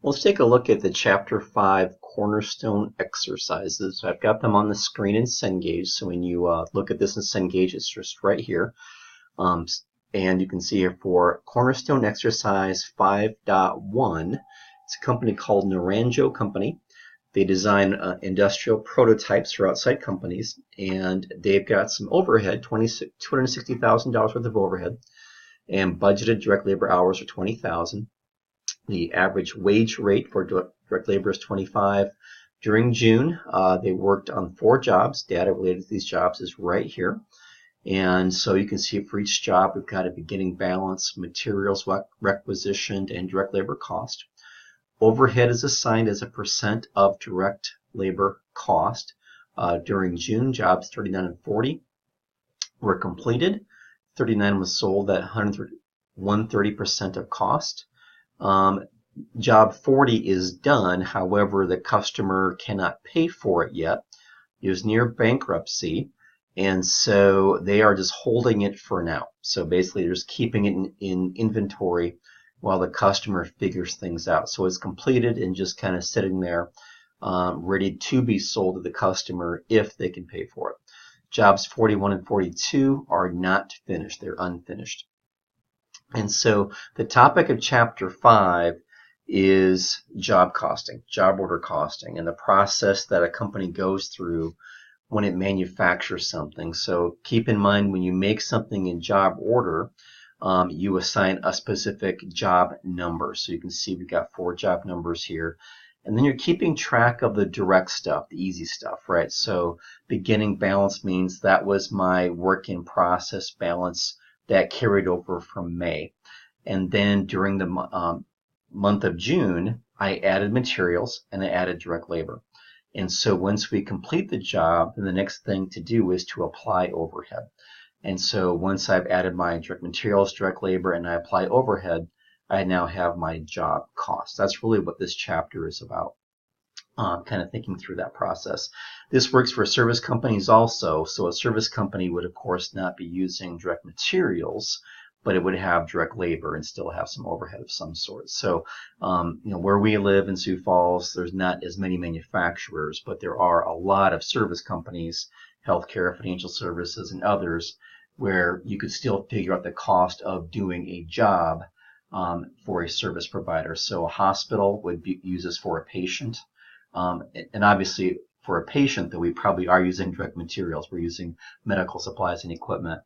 Let's take a look at the Chapter 5 cornerstone exercises. I've got them on the screen in Cengage, so when you look at this in Cengage, it's just right here. And you can see here for cornerstone exercise 5.1, it's a company called Naranjo Company. They design industrial prototypes for outside companies, and they've got some overhead, $260,000 worth of overhead, and budgeted direct labor hours are 20,000. The average wage rate for direct labor is 25. During June, they worked on 4 jobs. Data related to these jobs is right here. And so you can see for each job, we've got a beginning balance, materials requisitioned, and direct labor cost. Overhead is assigned as a percent of direct labor cost. During June, jobs 39 and 40 were completed. 39 was sold at 130% of cost. Job 40 is done, however, the customer cannot pay for it yet. It was near bankruptcy, and so they are just holding it for now. So basically, they're just keeping it in inventory while the customer figures things out. So it's completed and just kind of sitting there, ready to be sold to the customer if they can pay for it. Jobs 41 and 42 are not finished. They're unfinished. And so the topic of Chapter 5 is job costing, job order costing, and the process that a company goes through when it manufactures something. So keep in mind when you make something in job order, you assign a specific job number. So you can see we've got 4 job numbers here. And then you're keeping track of the direct stuff, the easy stuff, right? So beginning balance means that was my work in process balance that carried over from May. And then during the month of June, I added materials and I added direct labor. And so once we complete the job, then the next thing to do is to apply overhead. And so once I've added my direct materials, direct labor, and I apply overhead, I now have my job cost. That's really what this chapter is about. Kind of thinking through that process. This works for service companies also. So a service company would, of course, not be using direct materials, but it would have direct labor and still have some overhead of some sort. So, where we live in Sioux Falls, there's not as many manufacturers, but there are a lot of service companies, healthcare, financial services, and others, where you could still figure out the cost of doing a job for a service provider. So a hospital would use this for a patient. And obviously, for a patient, that we probably are using direct materials. We're using medical supplies and equipment.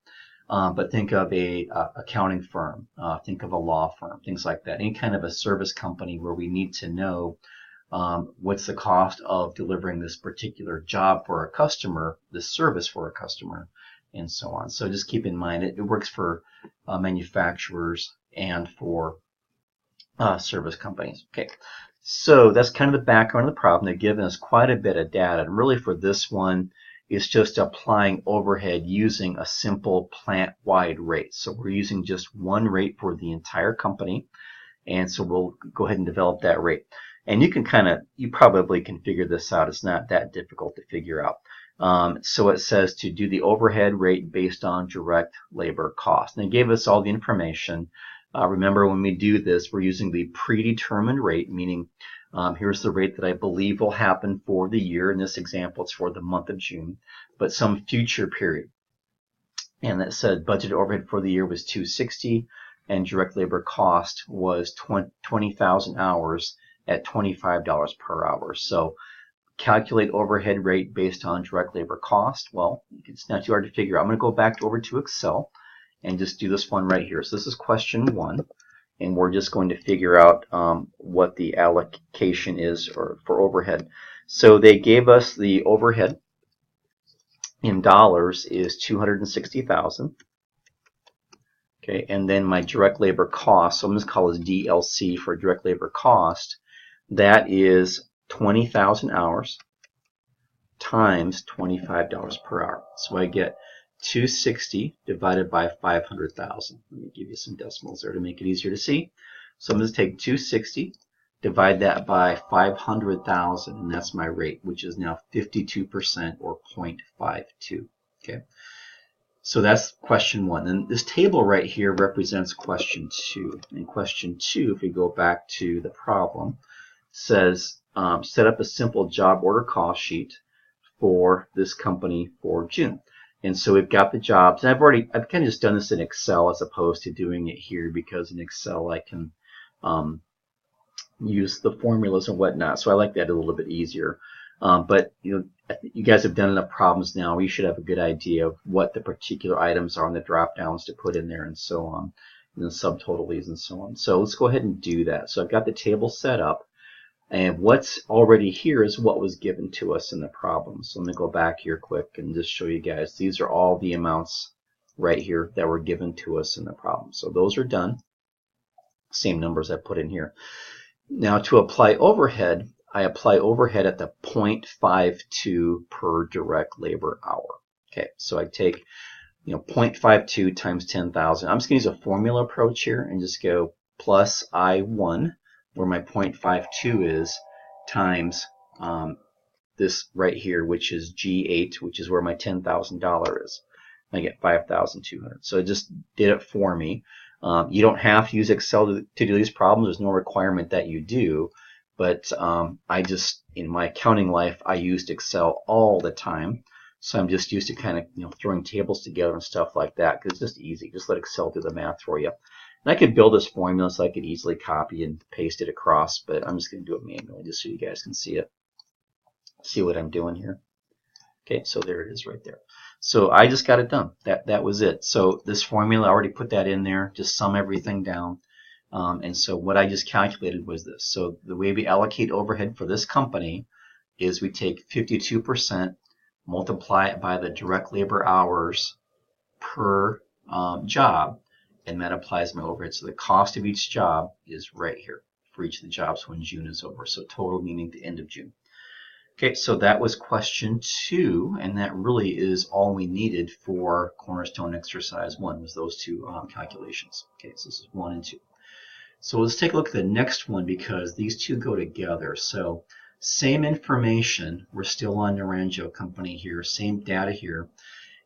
But think of a accounting firm, think of a law firm, things like that. Any kind of a service company where we need to know what's the cost of delivering this particular job for a customer, this service for a customer, and so on. So just keep in mind it works for manufacturers and for service companies. Okay. So that's kind of the background of the problem. They've given us quite a bit of data, and really for this one, it's just applying overhead using a simple plant-wide rate. So we're using just one rate for the entire company, and so we'll go ahead and develop that rate. And you probably can figure this out. It's not that difficult to figure out. So it says to do the overhead rate based on direct labor cost. And they gave us all the information. Remember, when we do this, we're using the predetermined rate, meaning here's the rate that I believe will happen for the year. In this example, it's for the month of June, but some future period. And that said budgeted overhead for the year was 260, and direct labor cost was 20,000 hours at $25 per hour. So calculate overhead rate based on direct labor cost. Well, it's not too hard to figure out. I'm going to go back over to Excel and just do this one right here. So this is question 1, and we're just going to figure out what the allocation is for overhead. So they gave us the overhead in dollars is 260,000. Okay, and then my direct labor cost, so I'm just going to call this DLC for direct labor cost, that is 20,000 hours times $25 per hour. So I get 260 divided by 500,000. Let me give you some decimals there to make it easier to see. So I'm going to take 260, divide that by 500,000, and that's my rate, which is now 52% or 0.52. Okay. So that's question 1. And this table right here represents question 2. In question 2, if we go back to the problem, says set up a simple job order cost sheet for this company for June. And so we've got the jobs, and I've kind of just done this in Excel as opposed to doing it here, because in Excel I can use the formulas and whatnot. So I like that a little bit easier. But you guys have done enough problems now. You should have a good idea of what the particular items are on the drop downs to put in there, and so on, and the subtotals and so on. So let's go ahead and do that. So I've got the table set up. And what's already here is what was given to us in the problem. So let me go back here quick and just show you guys. These are all the amounts right here that were given to us in the problem. So those are done. Same numbers I put in here. Now to apply overhead, I apply overhead at the 0.52 per direct labor hour. Okay, so I take 0.52 times 10,000. I'm just going to use a formula approach here and just go plus I1, where my 0.52 is, times this right here, which is G8, which is where my $10,000 is. I get 5,200. So it just did it for me. You don't have to use Excel to do these problems. There's no requirement that you do. But I just, in my accounting life, I used Excel all the time. So I'm just used to kind of throwing tables together and stuff like that, because it's just easy. Just let Excel do the math for you. And I could build this formula so I could easily copy and paste it across, but I'm just going to do it manually just so you guys can see it. See what I'm doing here. Okay, so there it is right there. So I just got it done. That was it. So this formula, I already put that in there. Just sum everything down. And so what I just calculated was this. So the way we allocate overhead for this company is we take 52%, multiply it by the direct labor hours per job, and that applies my overhead. So the cost of each job is right here for each of the jobs when June is over. So total meaning the end of June. Okay, so that was question 2, and that really is all we needed for Cornerstone Exercise 1, was those two calculations. Okay, so this is 1 and 2. So let's take a look at the next one, because these two go together. So same information, we're still on Naranjo Company here, same data here.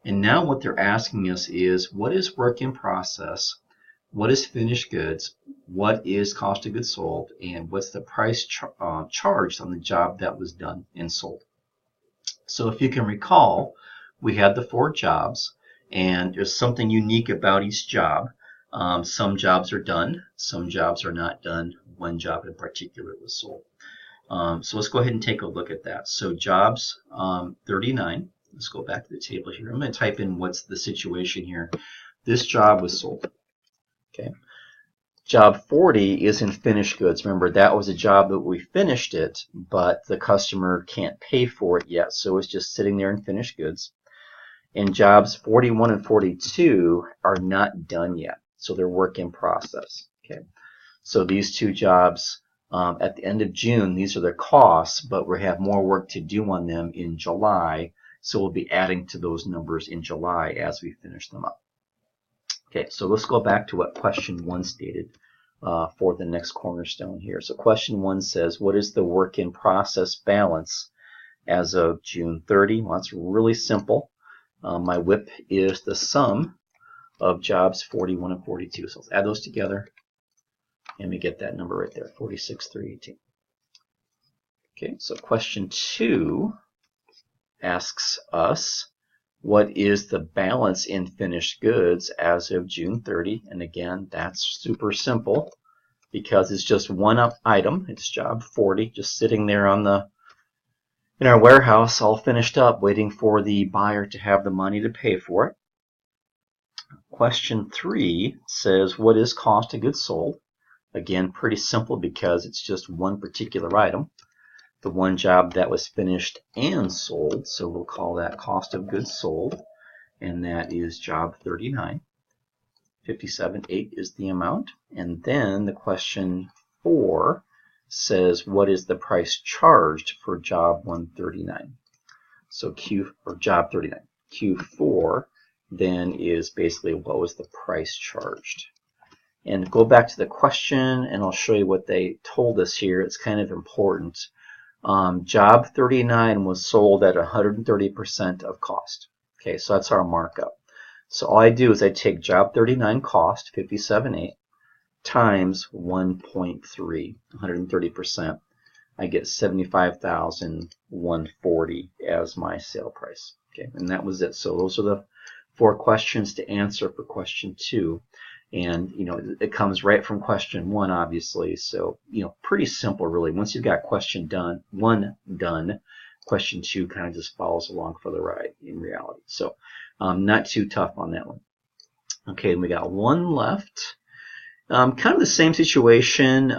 And now what they're asking us is, what is work in process, what is finished goods, what is cost of goods sold, and what's the price charged on the job that was done and sold. So if you can recall, we had the 4 jobs, and there's something unique about each job. Some jobs are done, some jobs are not done. One job in particular was sold. So let's go ahead and take a look at that. So jobs 39. Let's go back to the table here. I'm going to type in what's the situation here. This job was sold. Okay. Job 40 is in finished goods. Remember, that was a job that we finished it, but the customer can't pay for it yet, so it's just sitting there in finished goods. And jobs 41 and 42 are not done yet, so they're work in process. Okay. So these two jobs at the end of June, these are their costs, but we have more work to do on them in July. So we'll be adding to those numbers in July as we finish them up. Okay, so let's go back to what question 1 stated for the next cornerstone here. So question 1 says, what is the work in process balance as of June 30? Well, that's really simple. My WIP is the sum of jobs 41 and 42. So let's add those together, and we get that number right there, 46,318. Okay, so question 2 asks us, what is the balance in finished goods as of June 30? And again, that's super simple because it's just one item. It's job 40, just sitting there in our warehouse, all finished up, waiting for the buyer to have the money to pay for it. Question 3 says, what is cost of goods sold? Again, pretty simple because it's just one particular item. The one job that was finished and sold, so we'll call that cost of goods sold, and that is job 39. 57.8 is the amount. And then the question 4 says, what is the price charged for job 139? So job 39. Q4 then is basically what was the price charged. And go back to the question, and I'll show you what they told us here. It's kind of important. Job 39 was sold at 130% of cost. Okay, so that's our markup. So all I do is I take job 39 cost, 57.8, times 1.3, 130%. I get $75,140 as my sale price. Okay, and that was it. So those are the 4 questions to answer for question 2. And it comes right from question 1, obviously. So pretty simple, really. Once you've got question 1 done, question 2 kind of just follows along for the ride in reality. So not too tough on that one. Okay, we got one left. Kind of the same situation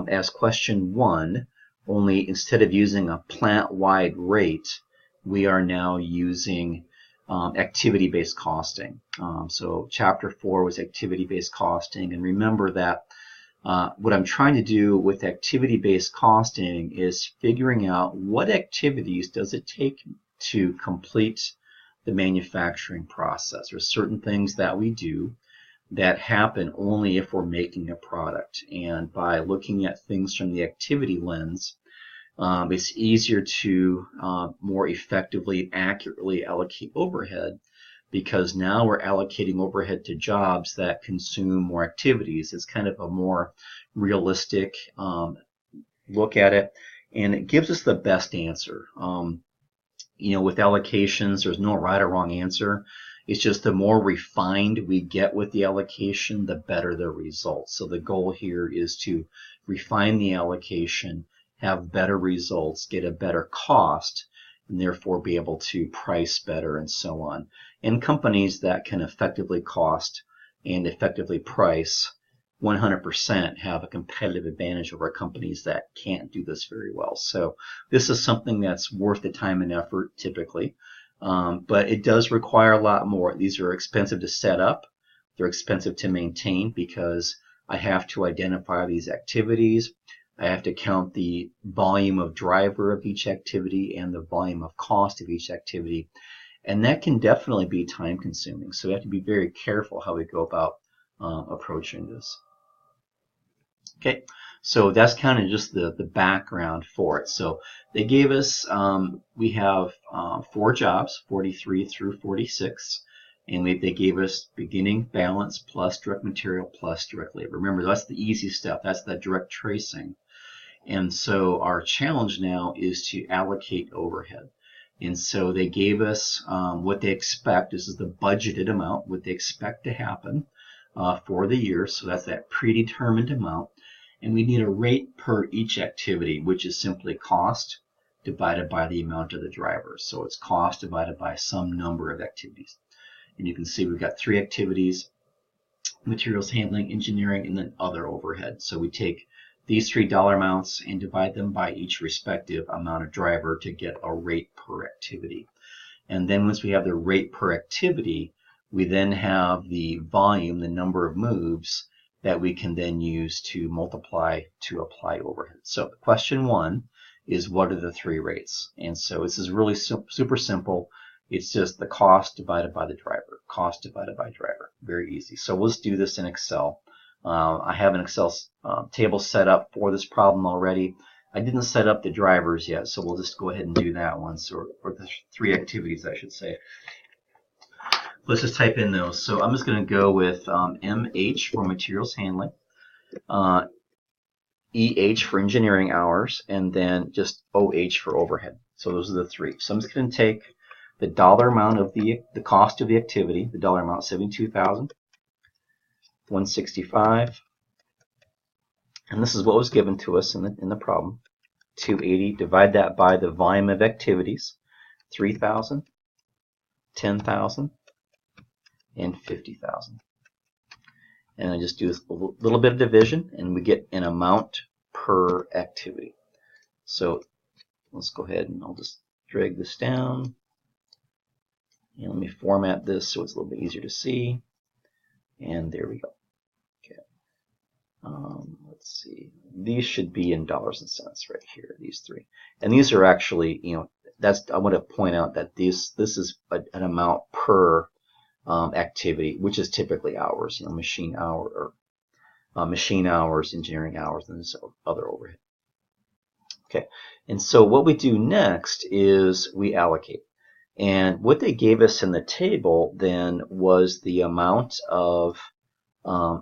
as question 1, only instead of using a plant-wide rate, we are now using activity-based costing. So chapter 4 was activity-based costing, and remember that what I'm trying to do with activity-based costing is figuring out what activities does it take to complete the manufacturing process. There are certain things that we do that happen only if we're making a product, and by looking at things from the activity lens, it's easier to more effectively and accurately allocate overhead, because now we're allocating overhead to jobs that consume more activities. It's kind of a more realistic look at it, and it gives us the best answer. With allocations, there's no right or wrong answer. It's just the more refined we get with the allocation, the better the results. So the goal here is to refine the allocation, have better results, get a better cost, and therefore be able to price better and so on. And companies that can effectively cost and effectively price 100% have a competitive advantage over companies that can't do this very well. So this is something that's worth the time and effort typically, but it does require a lot more. These are expensive to set up. They're expensive to maintain because I have to identify these activities. I have to count the volume of driver of each activity and the volume of cost of each activity. And that can definitely be time consuming. So we have to be very careful how we go about approaching this. Okay, so that's kind of just the background for it. So they gave us, we have 4 jobs, 43 through 46. And they gave us beginning balance plus direct material plus direct labor. Remember, that's the easy stuff. That's the direct tracing. And so our challenge now is to allocate overhead. And so they gave us what they expect. This is the budgeted amount, what they expect to happen for the year. So that's that predetermined amount. And we need a rate per each activity, which is simply cost divided by the amount of the drivers. So it's cost divided by some number of activities. And you can see we've got 3 activities: materials handling, engineering, and then other overhead. So we take these 3 dollar amounts and divide them by each respective amount of driver to get a rate per activity. And then once we have the rate per activity, we then have the volume, the number of moves that we can then use to multiply to apply overhead. So question 1 is, what are the 3 rates? And so this is really super simple. It's just the cost divided by the driver, cost divided by driver. Very easy. So let's do this in Excel. I have an Excel table set up for this problem already. I didn't set up the drivers yet, so we'll just go ahead and do that one, or the 3 activities, I should say. Let's just type in those. So I'm just going to go with MH for materials handling, EH for engineering hours, and then just OH for overhead. So those are the 3. So I'm just going to take the dollar amount of the cost of the activity, the dollar amount, $72,165, and this is what was given to us in the problem. 280. Divide that by the volume of activities, 3,000, 10,000, and 50,000. And I just do a little bit of division, and we get an amount per activity. So let's go ahead and I'll just drag this down. And let me format this so it's a little bit easier to see. And there we go. Okay. Let's see. These should be in dollars and cents right here, these 3. And these are actually, I want to point out that this is an amount per activity, which is typically hours, machine hour or machine hours, engineering hours, and so other overhead. Okay. And so what we do next is we allocate. And what they gave us in the table then was the amount of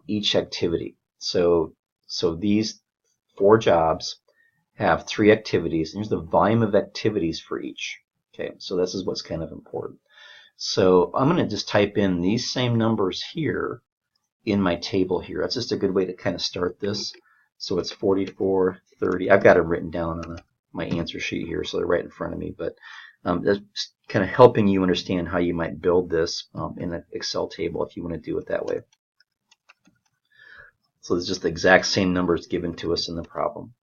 each activity. So these 4 jobs have 3 activities, and here's the volume of activities for each. Okay, so this is what's kind of important. So I'm going to just type in these same numbers here in my table here. That's just a good way to kind of start this. So it's 44, 30. I've got it written down on my answer sheet here, so they're right in front of me. But that's kind of helping you understand how you might build this in an Excel table if you want to do it that way. So it's just the exact same numbers given to us in the problem.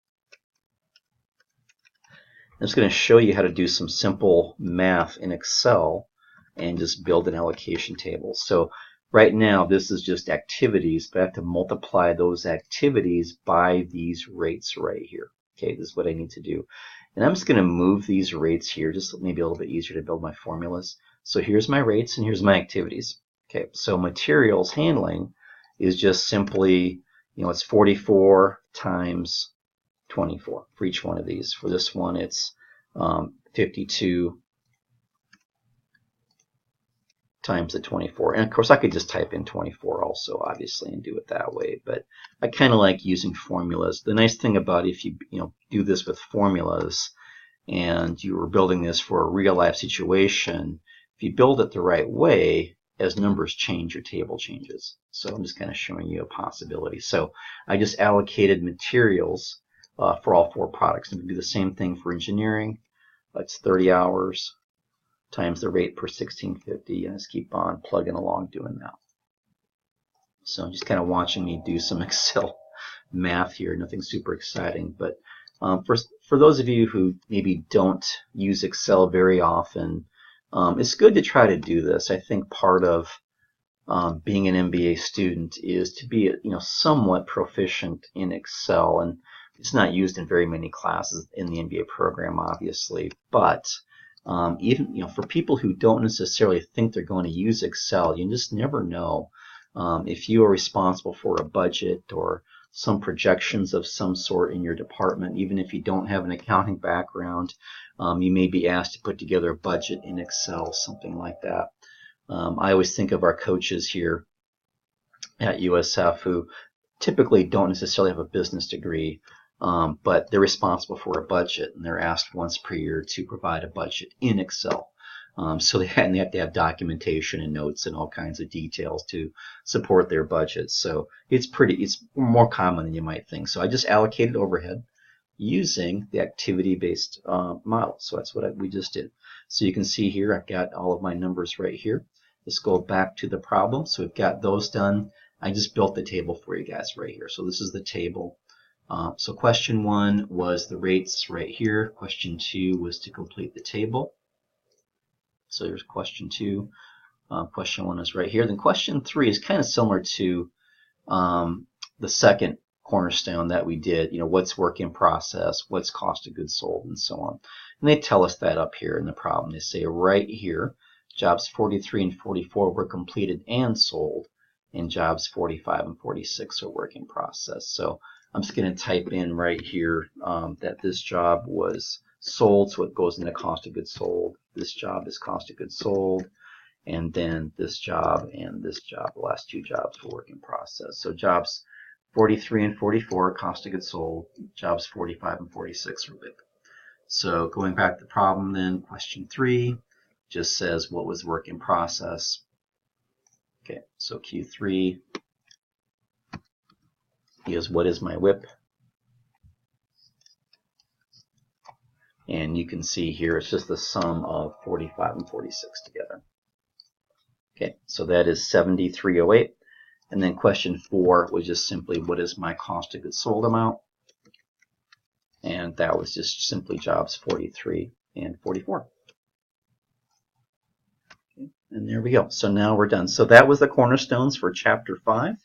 I'm just going to show you how to do some simple math in Excel and just build an allocation table. So right now this is just activities, but I have to multiply those activities by these rates right here. Okay, this is what I need to do. And I'm just going to move these rates here, just maybe a little bit easier to build my formulas. So here's my rates and here's my activities. Okay, so materials handling is just simply, it's 44 times 24 for each one of these. For this one, it's 52 times the 24. And of course, I could just type in 24 also, obviously, and do it that way. But I kind of like using formulas. The nice thing about if you do this with formulas and you were building this for a real life situation, if you build it the right way, as numbers change, your table changes. So I'm just kind of showing you a possibility. So I just allocated materials for all 4 products. And we do the same thing for engineering. That's 30 hours times the rate per 1650, and just keep on plugging along doing that. So just kind of watching me do some Excel math here, nothing super exciting, but for those of you who maybe don't use Excel very often, it's good to try to do this. I think part of being an MBA student is to be somewhat proficient in Excel, and it's not used in very many classes in the MBA program, obviously, but even for people who don't necessarily think they're going to use Excel, you just never know. If you are responsible for a budget or some projections of some sort in your department, even if you don't have an accounting background, you may be asked to put together a budget in Excel, something like that. I always think of our coaches here at USF who typically don't necessarily have a business degree, but they're responsible for a budget, and they're asked once per year to provide a budget in Excel. So they have to have documentation and notes and all kinds of details to support their budgets. So it's more common than you might think. So I just allocated overhead using the activity-based model. So that's what we just did. So you can see here I've got all of my numbers right here. Let's go back to the problem. So we've got those done. I just built the table for you guys right here. So this is the table. So question 1 was the rates right here. Question 2 was to complete the table. So here's question 2. Question 1 is right here. Then question 3 is kind of similar to the second cornerstone that we did. What's work in process, what's cost of goods sold, and so on. And they tell us that up here in the problem. They say right here, jobs 43 and 44 were completed and sold, and jobs 45 and 46 are work in process. So I'm just going to type in right here that this job was sold, so it goes into cost of goods sold. This job is cost of goods sold, and then this job and this job, the last 2 jobs were work in process. So jobs 43 and 44 cost of goods sold, jobs 45 and 46 were WIP. So going back to the problem then, question 3 just says what was work in process. Okay, so Q3 is what is my WIP. And you can see here it's just the sum of 45 and 46 together. Okay, so that is 7308. And then question 4 was just simply what is my cost of goods sold amount? And that was just simply jobs 43 and 44. Okay, and there we go. So now we're done. So that was the cornerstones for chapter 5.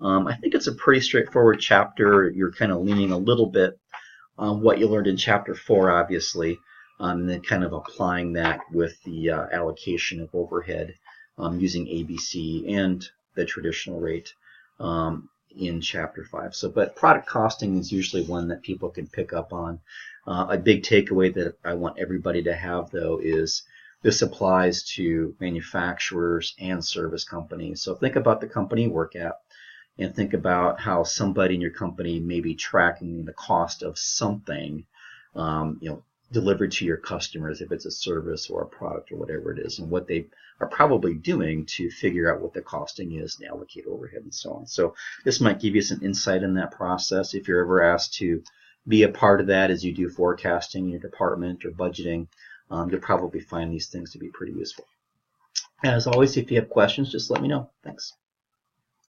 I think it's a pretty straightforward chapter. You're kind of leaning a little bit on what you learned in chapter 4, obviously, and then kind of applying that with the allocation of overhead using ABC and the traditional rate in chapter 5. So, but product costing is usually one that people can pick up on. A big takeaway that I want everybody to have, though, is this applies to manufacturers and service companies. So think about the company you work at. and think about how somebody in your company may be tracking the cost of something, delivered to your customers, if it's a service or a product or whatever it is, and what they are probably doing to figure out what the costing is and allocate overhead and so on. So this might give you some insight in that process. If you're ever asked to be a part of that as you do forecasting in your department or budgeting, you'll probably find these things to be pretty useful. As always, if you have questions, just let me know. Thanks.